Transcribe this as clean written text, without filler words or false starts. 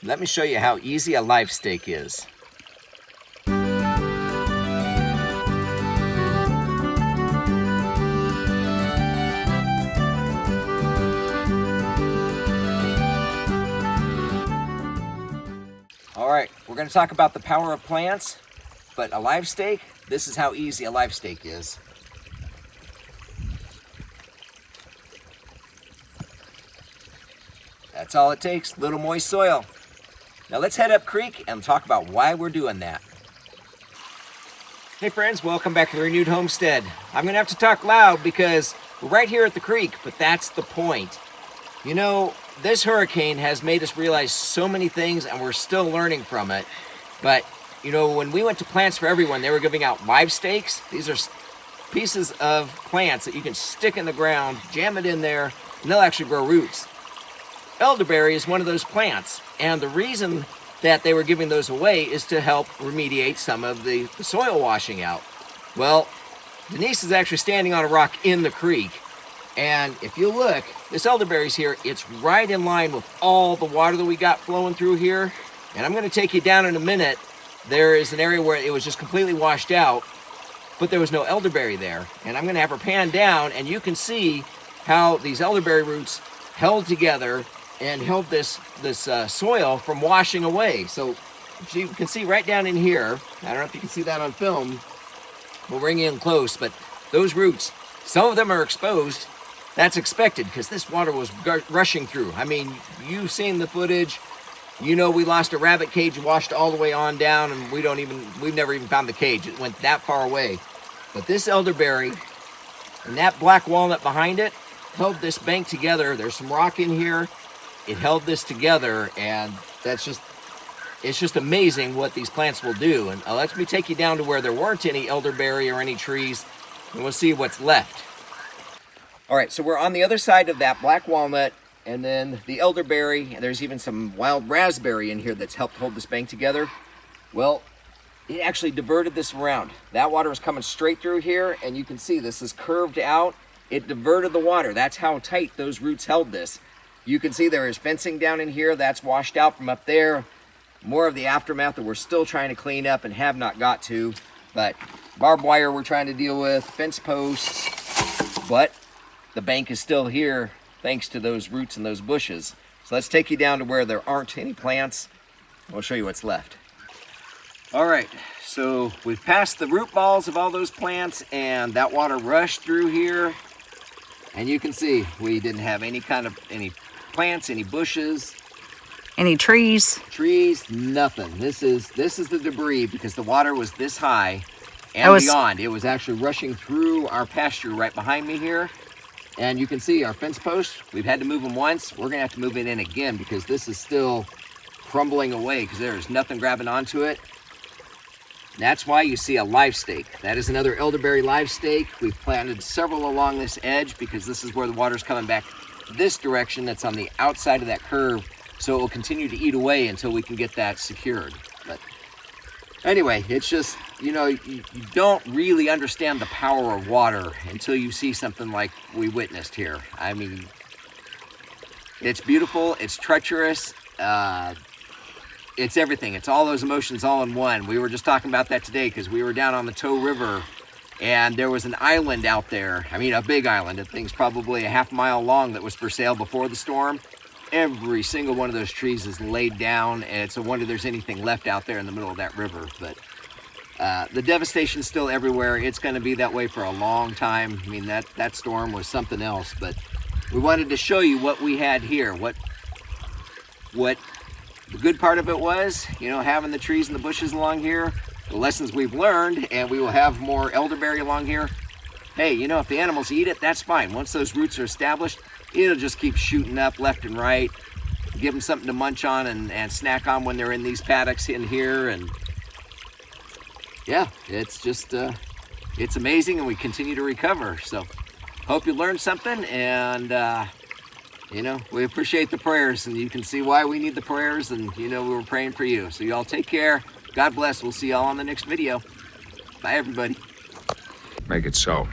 let me show you how easy a live stake is. All right, we're going to talk about the power of plants, but a live stake, this is how easy a live stake is. That's all it takes, little moist soil. Now let's head up creek and talk about why we're doing that. Hey friends, welcome back to the Renewed Homestead. I'm gonna have to talk loud because we're right here at the creek, but that's the point. You know, this hurricane has made us realize so many things and we're still learning from it. But, you know, when we went to Plants for Everyone, they were giving out live stakes. These are pieces of plants that you can stick in the ground, jam it in there, and they'll actually grow roots. Elderberry is one of those plants, and the reason that they were giving those away is to help remediate some of the soil washing out. Well, Denise is actually standing on a rock in the creek, and if you look, this elderberry's here, it's right in line with all the water that we got flowing through here, and I'm going to take you down in a minute. There is an area where it was just completely washed out, but there was no elderberry there, and I'm going to have her pan down, and you can see how these elderberry roots held together and held this soil from washing away. So you can see right down in here, I don't know if you can see that on film, we'll bring you in close, but those roots, some of them are exposed. That's expected because this water was rushing through. I mean, you've seen the footage. You know, we lost a rabbit cage, washed all the way on down, and we've never even found the cage. It went that far away. But this elderberry and that black walnut behind it held this bank together. There's some rock in here. It held this together, and it's just amazing what these plants will do. And let me take you down to where there weren't any elderberry or any trees, and we'll see what's left. All right, so we're on the other side of that black walnut, and then the elderberry, and there's even some wild raspberry in here that's helped hold this bank together. Well, it actually diverted this around. That water is coming straight through here, and you can see this is curved out. It diverted the water. That's how tight those roots held this. You can see there is fencing down in here that's washed out from up there. More of the aftermath that we're still trying to clean up and have not got to. But barbed wire we're trying to deal with, fence posts. But the bank is still here thanks to those roots and those bushes. So let's take you down to where there aren't any plants. We'll show you what's left. All right, so we've passed the root balls of all those plants and that water rushed through here. And you can see we didn't have any plants, any bushes, any trees, nothing. This is the debris because the water was this high and beyond. It was actually rushing through our pasture right behind me here. And you can see our fence posts, we've had to move them once. We're gonna have to move it in again because this is still crumbling away because there's nothing grabbing onto it. That's why you see a live stake. That is another elderberry live stake. We've planted several along this edge because this is where the water's coming back this direction. That's on the outside of that curve. So it will continue to eat away until we can get that secured. But anyway, it's just, you know, you don't really understand the power of water until you see something like we witnessed here. I mean, it's beautiful, it's treacherous, it's everything. It's all those emotions all in one. We were just talking about that today because we were down on the Tow River and there was an island out there. I mean, a big island. That thing's probably a half-mile long that was for sale before the storm. Every single one of those trees is laid down, and it's a wonder there's anything left out there in the middle of that river. But the devastation is still everywhere. It's going to be that way for a long time. I mean, that storm was something else. But we wanted to show you what we had here. What the good part of it was, you know, having the trees and the bushes along here, the lessons we've learned, and we will have more elderberry along here. Hey, you know, if the animals eat it, that's fine. Once those roots are established, it'll just keep shooting up left and right. Give them something to munch on and snack on when they're in these paddocks in here. And yeah, it's just, it's amazing, and we continue to recover. So hope you learned something, and you know, we appreciate the prayers, and you can see why we need the prayers, and you know, we were praying for you. So y'all take care. God bless. We'll see y'all on the next video. Bye, everybody. Make it so.